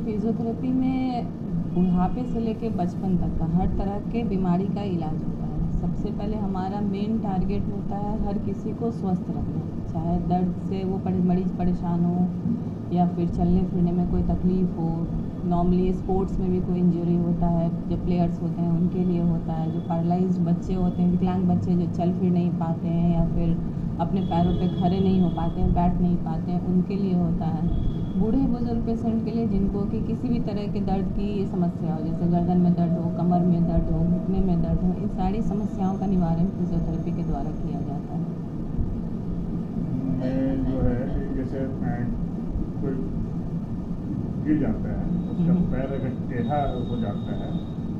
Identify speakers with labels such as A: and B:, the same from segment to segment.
A: Physiotherapy में बुढ़ापे से लेकर बचपन तक का हर तरह के बीमारी का इलाज होता है। सबसे पहले हमारा मेन टारगेट होता है हर किसी को स्वस्थ रखना, चाहे दर्द से वो मरीज़ परेशान हो या फिर चलने फिरने में कोई तकलीफ़ हो। नॉर्मली स्पोर्ट्स में भी कोई इंजरी होता है, जो प्लेयर्स होते हैं उनके लिए होता है। जो पैरालाइज्ड बच्चे होते हैं, विकलांग बच्चे जो चल फिर नहीं पाते हैं या फिर अपने पैरों पे खड़े नहीं हो पाते हैं, बैठ नहीं पाते हैं, उनके लिए होता है। बूढ़े बुजुर्ग पेशेंट के लिए जिनको कि किसी भी तरह के दर्द की समस्या हो, जैसे गर्दन में दर्द हो, कमर में दर्द हो, घुटने में दर्द हो, इन सारी समस्याओं का निवारण फिजियोथेरेपी के द्वारा किया जाता है।
B: जो है जैसे कोई गिर जाता है, उसका पैर अगर टेढ़ा हो जाता है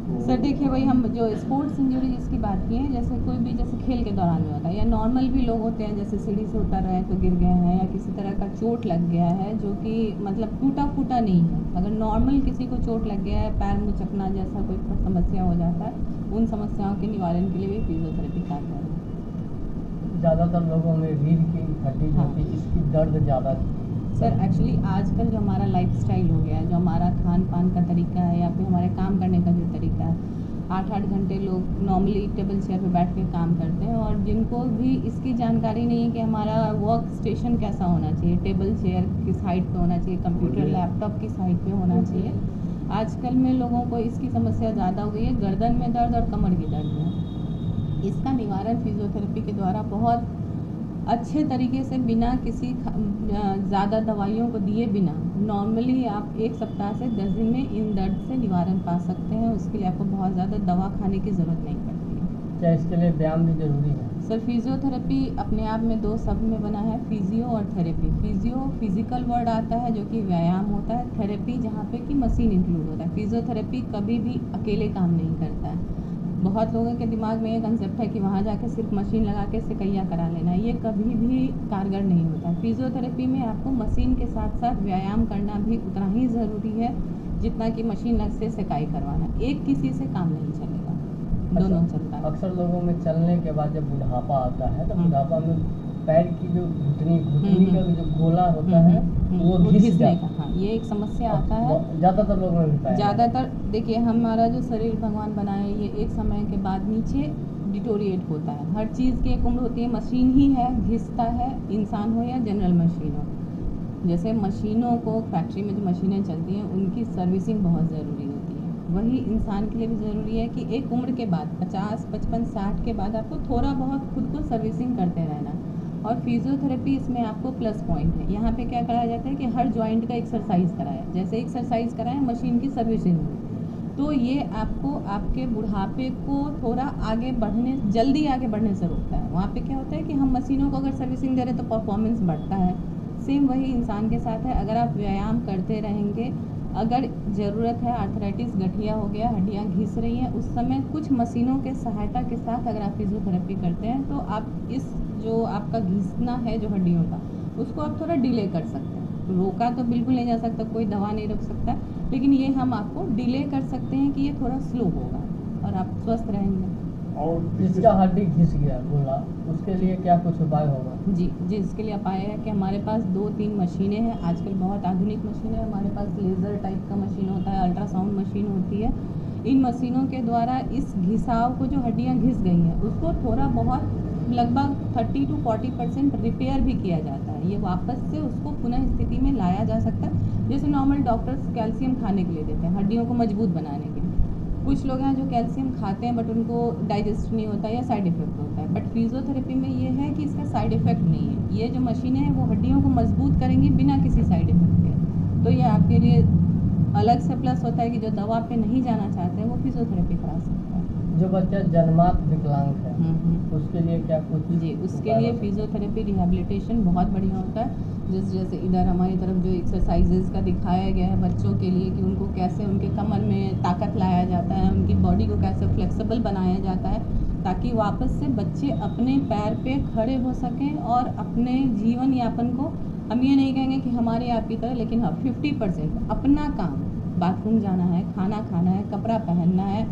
B: तो
A: सर देखिए, वही हम जो स्पोर्ट्स इंजरी जिसकी बात की है, जैसे कोई भी जैसे खेल के दौरान में होता है या नॉर्मल भी लोग होते हैं, जैसे सीढ़ी से उतर रहे हैं तो गिर गए हैं या किसी तरह का चोट लग गया है जो कि मतलब टूटा फूटा नहीं है। अगर नॉर्मल किसी को चोट लग गया है, पैर में चकना जैसा कोई समस्या हो जाता है, उन समस्याओं के निवारण के लिए भी फिजियोथेरेपी कारगर है।
C: ज़्यादातर लोगों में रीढ़ की हड्डी जो होती है इसकी दर्द ज़्यादा।
A: सर एक्चुअली आजकल जो हमारा लाइफस्टाइल हो गया है, जो हमारा खान पान का तरीका है या फिर हमारे काम करने का जो तरीका है, 8-8 घंटे लोग नॉर्मली टेबल चेयर पे बैठ के काम करते हैं और जिनको भी इसकी जानकारी नहीं है कि हमारा वर्क स्टेशन कैसा होना चाहिए, टेबल चेयर किस हाइट पे होना चाहिए, कंप्यूटर लैपटॉप किस हाइट पे होना चाहिए। आजकल में लोगों को इसकी समस्या ज़्यादा हो गई है, गर्दन में दर्द और कमर की दर्द है। इसका निवारण फिजियोथेरेपी के द्वारा बहुत अच्छे तरीके से बिना किसी ज़्यादा दवाइयों को दिए बिना नॉर्मली आप 1 सप्ताह से 10 दिन में इन दर्द से निवारण पा सकते हैं। उसके लिए आपको बहुत ज़्यादा दवा खाने की ज़रूरत नहीं पड़ती है।
C: क्या इसके लिए व्यायाम भी ज़रूरी है?
A: सर फिजियोथेरेपी अपने आप में 2 शब्द में बना है, फिजियो और थेरेपी। फिजियो फिजिकल वर्ड आता है जो कि व्यायाम होता है, थेरेपी जहाँ पे कि मशीन इंक्लूड होता है। फिजियोथेरेपी कभी भी अकेले काम नहीं करता है। बहुत लोगों के दिमाग में ये कंसेप्ट है कि वहाँ जाके सिर्फ मशीन लगा के सिकैया करा लेना, ये कभी भी कारगर नहीं होता। फिजियोथेरेपी में आपको मशीन के साथ साथ व्यायाम करना भी उतना ही ज़रूरी है जितना कि मशीन से सिकाई करवाना। एक किसी से काम नहीं चलेगा, दोनों चलता है।
C: अक्सर लोगों में चलने के बाद जब बुढ़ापा आता है तो बुढ़ापा में पैर की जो घुटनी का जो गोला होता है वो घिस जाता है।
A: हाँ, ये एक समस्या आता है
C: ज़्यादातर लोगों में भी।
A: ज़्यादातर देखिए, हमारा जो शरीर भगवान बनाए ये एक समय के बाद नीचे डिटोरिएट होता है। हर चीज़ की एक उम्र होती है। मशीन ही है, घिसता है, इंसान हो या जनरल मशीन हो। जैसे मशीनों को फैक्ट्री में जो मशीनें चलती हैं उनकी सर्विसिंग बहुत ज़रूरी होती है, वही इंसान के लिए भी ज़रूरी है कि एक उम्र के बाद 50, 55, 60 के बाद आपको थोड़ा बहुत खुद को सर्विसिंग करते रहना। और फिजियोथेरेपी इसमें आपको प्लस पॉइंट है। यहाँ पे क्या कराया जाता है कि हर जॉइंट का एक्सरसाइज कराया, जैसे एक्सरसाइज कराएं मशीन की सर्विसिंग में, तो ये आपको आपके बुढ़ापे को थोड़ा जल्दी आगे बढ़ने से रोकता है। वहाँ पे क्या होता है कि हम मशीनों को अगर सर्विसिंग दे रहे हैं तो परफॉर्मेंस बढ़ता है। सेम वही इंसान के साथ है, अगर आप व्यायाम करते रहेंगे, अगर ज़रूरत है आर्थराइटिस, गठिया हो गया, हड्डियाँ घिस रही हैं, उस समय कुछ मशीनों के सहायता के साथ अगर आप फिजियोथेरेपी करते हैं तो आप इस जो आपका घिसना है जो हड्डियों का, उसको आप थोड़ा डिले कर सकते हैं। रोका तो बिल्कुल नहीं जा सकता, कोई दवा नहीं रोक सकता, लेकिन ये हम आपको डिले कर सकते हैं कि ये थोड़ा स्लो होगा और आप स्वस्थ रहेंगे।
C: और जिसका हड्डी घिस गया बोला, उसके लिए क्या कुछ उपाय होगा?
A: जी, इसके लिए उपाय है कि हमारे पास 2-3 मशीनें हैं। आजकल बहुत आधुनिक मशीनें हैं हमारे पास। लेज़र टाइप का मशीन होता है, अल्ट्रासाउंड मशीन होती है। इन मशीनों के द्वारा इस घिसाव को, जो हड्डियाँ घिस गई हैं, उसको थोड़ा बहुत लगभग 30 to 40% रिपेयर भी किया जाता है। ये वापस से उसको पुनः स्थिति में लाया जा सकता है। जैसे नॉर्मल डॉक्टर्स कैल्शियम खाने के लिए देते हैं हड्डियों को मजबूत बनाने के लिए। कुछ लोग हैं जो कैल्शियम खाते हैं बट उनको डाइजेस्ट नहीं होता या साइड इफ़ेक्ट होता है, बट फिजियोथेरेपी में ये है कि इसका साइड इफ़ेक्ट नहीं है। ये जो मशीनें हैं वो हड्डियों को मजबूत करेंगी बिना किसी साइड इफ़ेक्ट के। तो ये आपके लिए अलग से प्लस होता है कि जो दवा पे नहीं जाना चाहते हैं वो फिजियोथेरेपी करा सकता है।
C: जो बच्चा जन्मात विकलांग है उसके लिए क्या कुछ?
A: जी, उसके लिए फिजियोथेरेपी रिहैबिलिटेशन बहुत बढ़िया होता है। जैसे इधर हमारी तरफ जो एक्सरसाइजेज़ का दिखाया गया है बच्चों के लिए कि उनको कैसे उनके कमर में ताकत लाया जाता है, उनकी बॉडी को कैसे फ्लेक्सिबल बनाया जाता है, ताकि वापस से बच्चे अपने पैर पे खड़े हो सकें और अपने जीवन यापन को, हम ये नहीं कहेंगे कि हमारे आप की तरह, लेकिन हाँ 50% अपना काम, बाथरूम जाना है, खाना खाना है, कपड़ा पहनना है,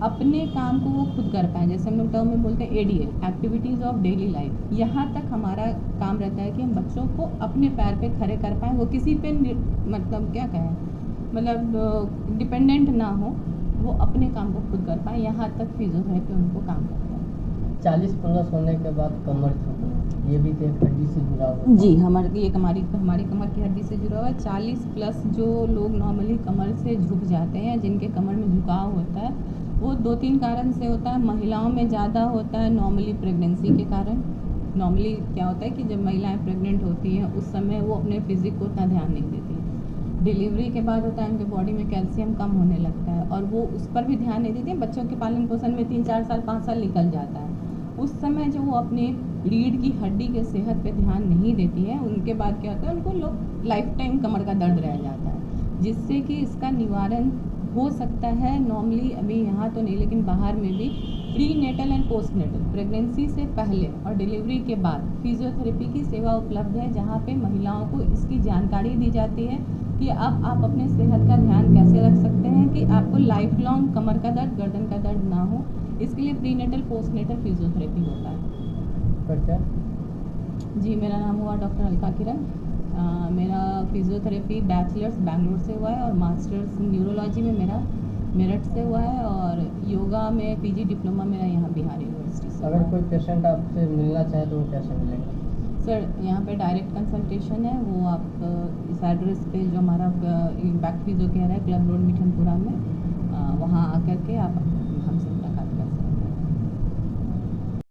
A: अपने काम को वो खुद कर पाएँ। जैसे हम लोग टर्म में बोलते हैं ADL, activities of daily life. यहाँ तक हमारा काम रहता है कि हम बच्चों को अपने पैर पे खड़े कर पाएँ। वो किसी पे मतलब क्या कहें, मतलब डिपेंडेंट ना हो, वो अपने काम को खुद कर पाए, यहाँ तक फिजियोथेरेपी उनको काम करता है।
C: 40 प्लस होने के बाद कमर झुकना, ये भी तो एक हड्डी से जुड़ा हुआ है।
A: जी, हमारी कमर की हड्डी से जुड़ा हुआ है। 40 प्लस जो लोग नॉर्मली कमर से झुक जाते हैं, जिनके कमर में झुकाव होता है, वो 2-3 कारण से होता है। महिलाओं में ज़्यादा होता है नॉर्मली प्रेगनेंसी के कारण। नॉर्मली क्या होता है कि जब महिलाएं प्रेग्नेंट होती हैं उस समय वो अपने फिजिक को उतना ध्यान नहीं देती हैं। डिलीवरी के बाद होता है उनके बॉडी में कैल्शियम कम होने लगता है और वो उस पर भी ध्यान नहीं देती हैं। बच्चों के पालन पोषण में 3-4 साल 5 साल निकल जाता है। उस समय जो वो अपने रीढ़ की हड्डी के सेहत पे ध्यान नहीं देती है, उनके बाद क्या होता है, उनको लोग लाइफ टाइम कमर का दर्द रह जाता है, जिससे कि इसका निवारण हो सकता है। नॉर्मली अभी यहाँ तो नहीं, लेकिन बाहर में भी prenatal and postnatal, pregnancy से पहले और डिलीवरी के बाद फिजियोथेरेपी की सेवा उपलब्ध है, जहाँ पे महिलाओं को इसकी जानकारी दी जाती है कि अब आप अपने सेहत का ध्यान कैसे रख सकते हैं कि आपको लाइफ लॉन्ग कमर का दर्द, गर्दन का दर्द ना हो। इसके लिए prenatal postnatal physiotherapy होता है।
C: अच्छा,
A: जी, मेरा नाम हुआ डॉक्टर अलका किरण। मेरा फिजियोथेरेपी बैचलर्स बैंगलोर से हुआ है और मास्टर्स न्यूरोलॉजी में मेरा मेरठ से हुआ है और योगा में पीजी डिप्लोमा मेरा यहाँ बिहार यूनिवर्सिटी से हुआ
C: अगर
A: है।
C: कोई पेशेंट आपसे मिलना चाहे तो वो कैसे मिलेगा?
A: सर, यहाँ पे डायरेक्ट कंसल्टेशन है, वो आप इस एड्रेस पे जो हमारा इम्पैक्ट फिजियो केयर है, क्लब रोड मिठनपुरा में, वहाँ आकर के आप हमसे